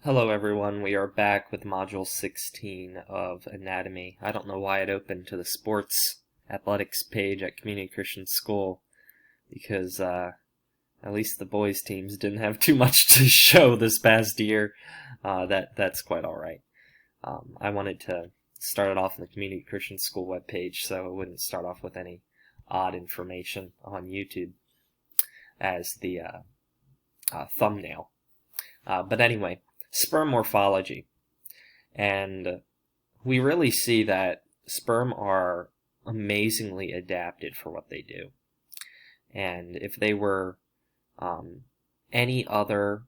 Hello everyone, we are back with Module 16 of Anatomy. I don't know why it opened to the Sports Athletics page at Community Christian School, because at least the boys' teams didn't have too much to show this past year. That's quite alright. I wanted to start it off on the Community Christian School webpage so it wouldn't start off with any odd information on YouTube as the thumbnail. But anyway, sperm morphology. And we really see that sperm are amazingly adapted for what they do. And if they were any other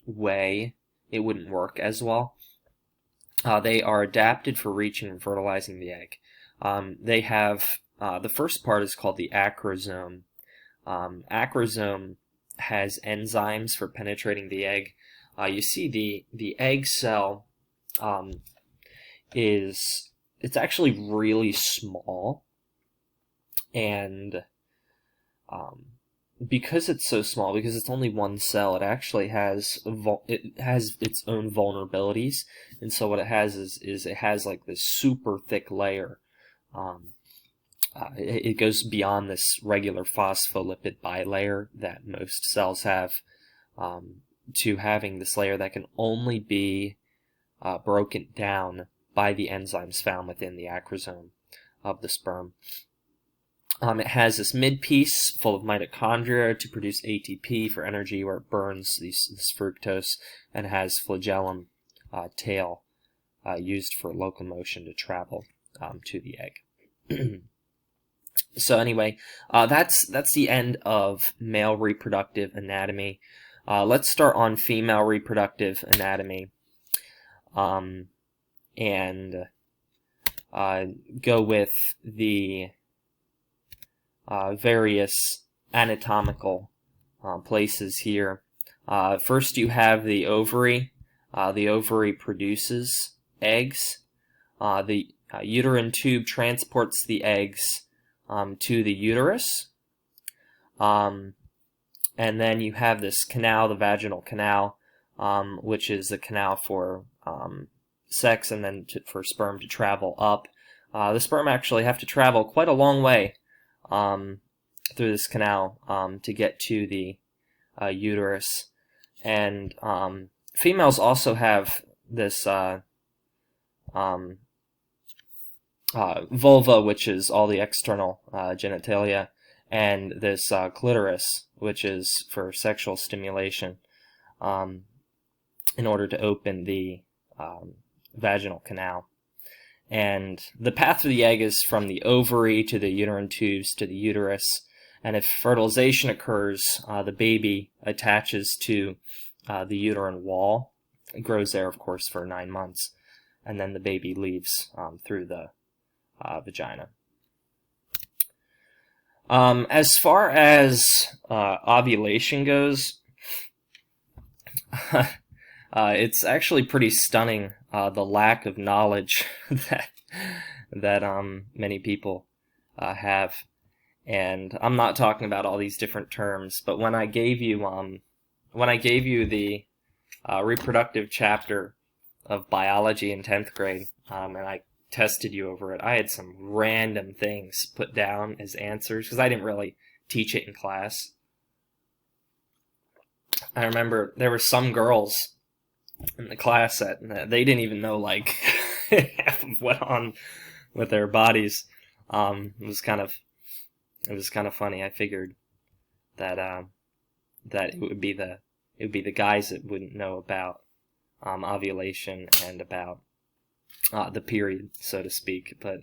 way, it wouldn't work as well. They are adapted for reaching and fertilizing the egg. They have, the first part is called the acrosome. Acrosome has enzymes for penetrating the egg. You see the egg cell it's actually really small, and because it's so small, because it's only one cell, it actually has its own vulnerabilities, and so what it has is it has like this super thick layer. It goes beyond this regular phospholipid bilayer that most cells have, to having this layer that can only be broken down by the enzymes found within the acrosome of the sperm. It has this mid-piece full of mitochondria to produce ATP for energy, where it burns this fructose, and has flagellum tail used for locomotion to travel to the egg. So anyway, that's the end of male reproductive anatomy. Let's start on female reproductive anatomy, and go with the various anatomical places here. First, you have the ovary. The ovary produces eggs. The uterine tube transports the eggs to the uterus. And then you have this canal, the vaginal canal, which is the canal for sex, and then for sperm to travel up. The sperm actually have to travel quite a long way through this canal to get to the uterus. And females also have this vulva, which is all the external genitalia, and this clitoris, which is for sexual stimulation, in order to open the vaginal canal. And the path to the egg is from the ovary to the uterine tubes to the uterus. And if fertilization occurs, the baby attaches to the uterine wall. It grows there, of course, for 9 months. And then the baby leaves through the vagina. As far as ovulation goes, it's actually pretty stunning, the lack of knowledge that many people have. And I'm not talking about all these different terms, but when I gave you the reproductive chapter of biology in 10th grade, and I tested you over it, I had some random things put down as answers because I didn't really teach it in class. I remember there were some girls in the class that they didn't even know like half of what on with their bodies. It was kind of funny. I figured that it would be the guys that wouldn't know about ovulation and about the period, so to speak, but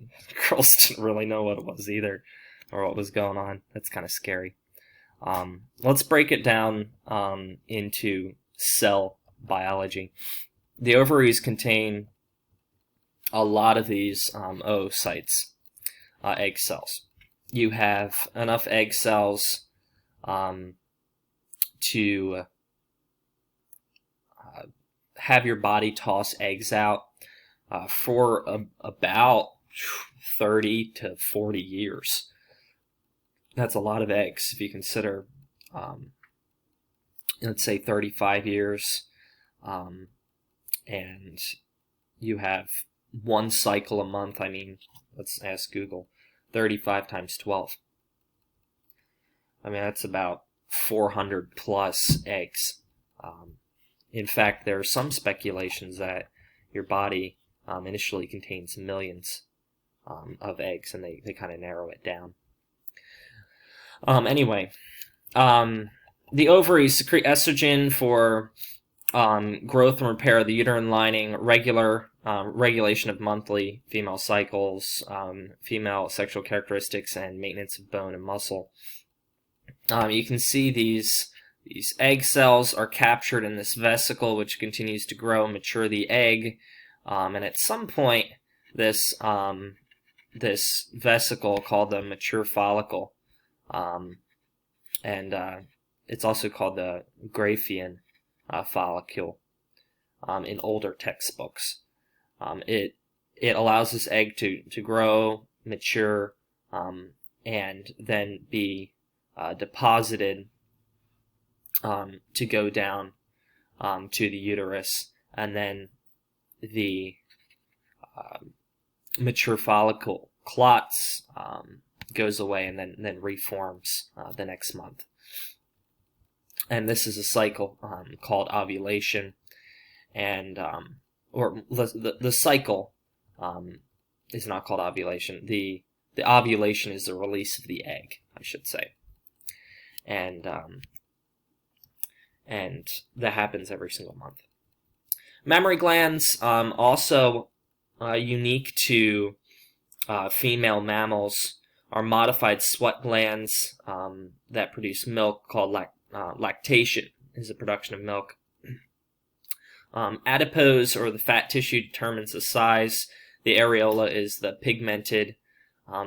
girls didn't really know what it was either, or what was going on. That's kind of scary. Let's break it down into cell biology. The ovaries contain a lot of these oocytes, egg cells. You have enough egg cells to have your body toss eggs out for about 30 to 40 years. That's a lot of eggs if you consider, let's say 35 years. and you have one cycle a month. I mean, let's ask Google. 35 times 12. I mean, that's about 400 plus eggs. In fact, there are some speculations that your body initially contains millions of eggs, and they kind of narrow it down. Anyway, the ovaries secrete estrogen for growth and repair of the uterine lining, regulation of monthly female cycles, female sexual characteristics, and maintenance of bone and muscle. You can see these egg cells are captured in this vesicle, which continues to grow and mature the egg, and at some point, this vesicle, called the mature follicle, and it's also called the Graafian follicle in older textbooks. It allows this egg to grow, mature, and then be deposited to go down to the uterus, and then the mature follicle clots, goes away, and then reforms the next month. And this is a cycle called ovulation, and or the cycle is not called ovulation. The ovulation is the release of the egg, I should say, and that happens every single month. Mammary glands, also unique to female mammals, are modified sweat glands that produce milk, called lactation is the production of milk. Adipose, or the fat tissue, determines the size. The areola is the pigmented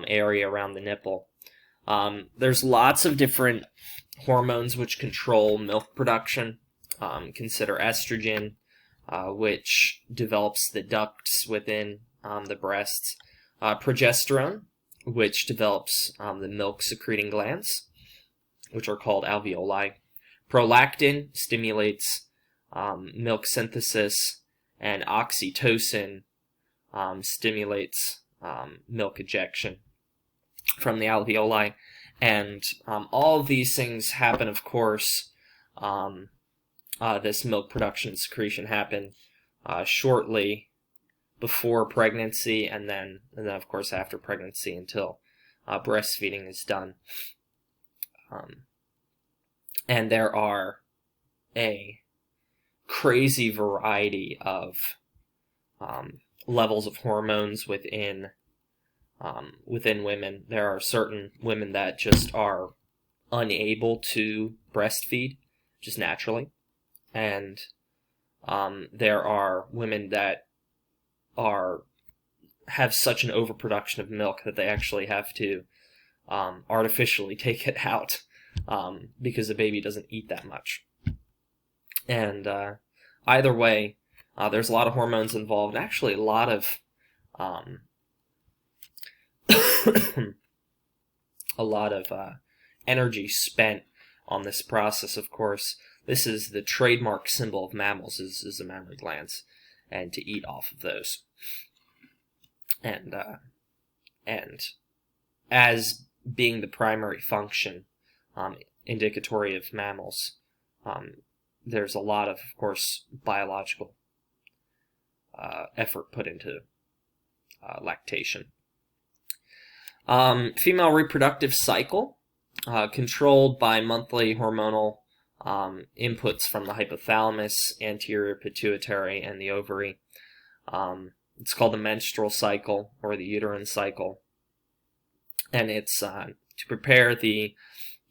area around the nipple. There's lots of different hormones which control milk production. Consider estrogen, which develops the ducts within the breasts. Progesterone, which develops the milk-secreting glands, which are called alveoli. Prolactin stimulates milk synthesis, and oxytocin stimulates milk ejection from the alveoli. And all of these things happen, of course, this milk production and secretion happen shortly before pregnancy, and then of course after pregnancy until breastfeeding is done. And there are a crazy variety of levels of hormones within women. There are certain women that just are unable to breastfeed just naturally, and there are women that have such an overproduction of milk that they actually have to artificially take it out because the baby doesn't eat that much. And either way, there's a lot of hormones involved, and actually a lot of energy spent on this process. Of course, this is the trademark symbol of mammals, is the mammary glands, and to eat off of those. And as being the primary function, indicatory of mammals, there's a lot of course, biological effort put into lactation. Female reproductive cycle, controlled by monthly hormonal inputs from the hypothalamus, anterior pituitary, and the ovary. It's called the menstrual cycle, or the uterine cycle, and it's to prepare the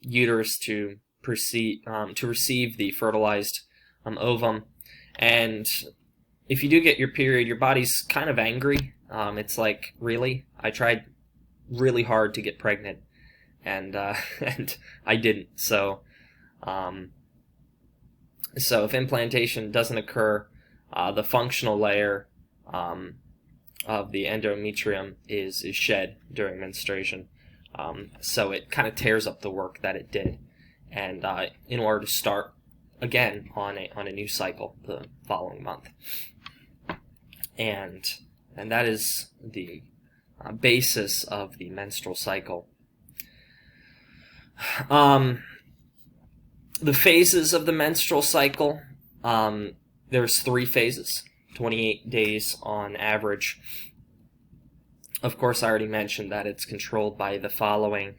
uterus to receive the fertilized ovum. And if you do get your period, your body's kind of angry. It's like, really? I tried really hard to get pregnant, and and I didn't. So if implantation doesn't occur, the functional layer of the endometrium is shed during menstruation. So it kind of tears up the work that it did. And in order to start again on a new cycle the following month, and that is the basis of the menstrual cycle. The phases of the menstrual cycle, there's 3 phases, 28 days on average. Of course, I already mentioned that it's controlled by the following,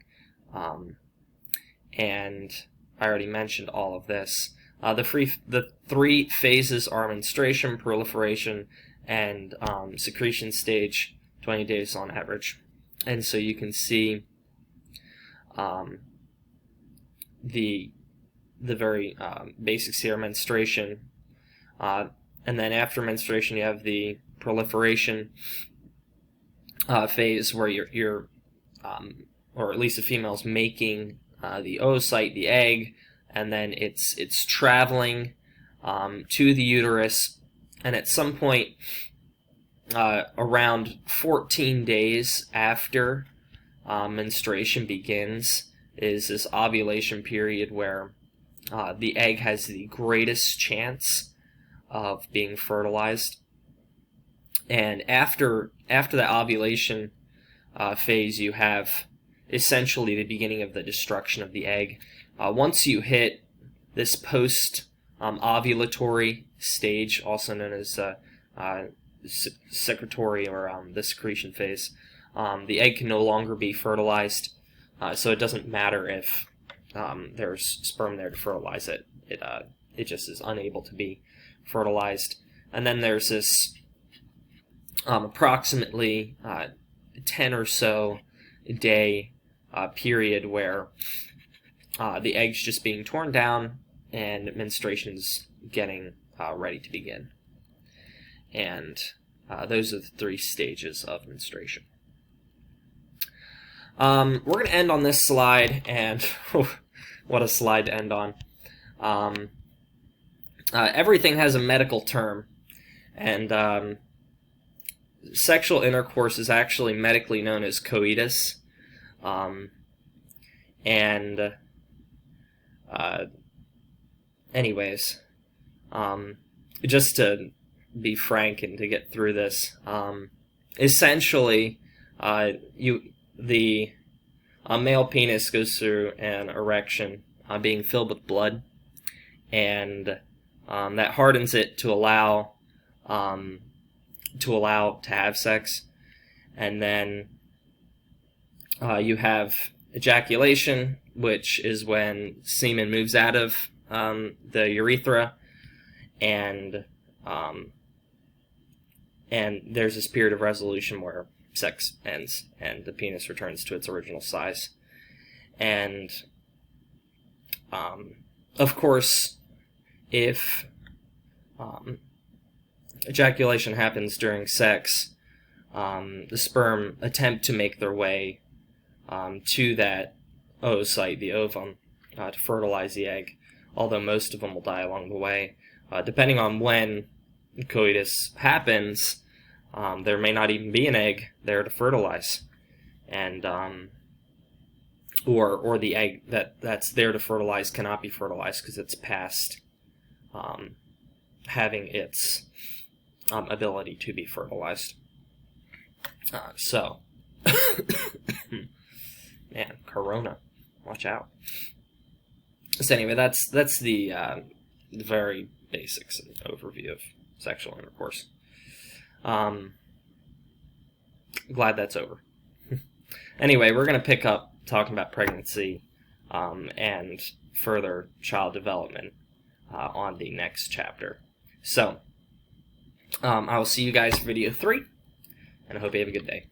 and I already mentioned all of this. The 3 phases are menstruation, proliferation, and secretion stage, 20 days on average. And so you can see the very basics here: menstruation, and then after menstruation you have the proliferation phase, where you're or at least the female's making the oocyte, the egg, and then it's traveling to the uterus, and at some point around 14 days after menstruation begins is this ovulation period, where the egg has the greatest chance of being fertilized. And after the ovulation phase, you have essentially the beginning of the destruction of the egg. Once you hit this post-ovulatory stage, also known as secretory, or the secretion phase, the egg can no longer be fertilized, so it doesn't matter if there's sperm there to fertilize it. It just is unable to be fertilized. And then there's this approximately 10 or so day period where the egg's just being torn down and menstruation's getting ready to begin. And those are the 3 stages of menstruation. We're going to end on this slide, and what a slide to end on. Everything has a medical term, and sexual intercourse is actually medically known as coitus. Anyways, just to be frank and to get through this, essentially, the male penis goes through an erection, being filled with blood, and that hardens it to allow to have sex. And then you have ejaculation, which is when semen moves out of the urethra, and there's this period of resolution where sex ends and the penis returns to its original size. And of course, if ejaculation happens during sex, the sperm attempt to make their way to that oocyte, the ovum, to fertilize the egg, although most of them will die along the way. Depending on when coitus happens, there may not even be an egg there to fertilize, and or the egg that's there to fertilize cannot be fertilized because it's past having its ability to be fertilized. So, man, corona, watch out. So anyway, that's the very basics and overview of sexual intercourse. Glad that's over. Anyway, we're going to pick up talking about pregnancy and further child development on the next chapter. So, I will see you guys for video 3, and I hope you have a good day.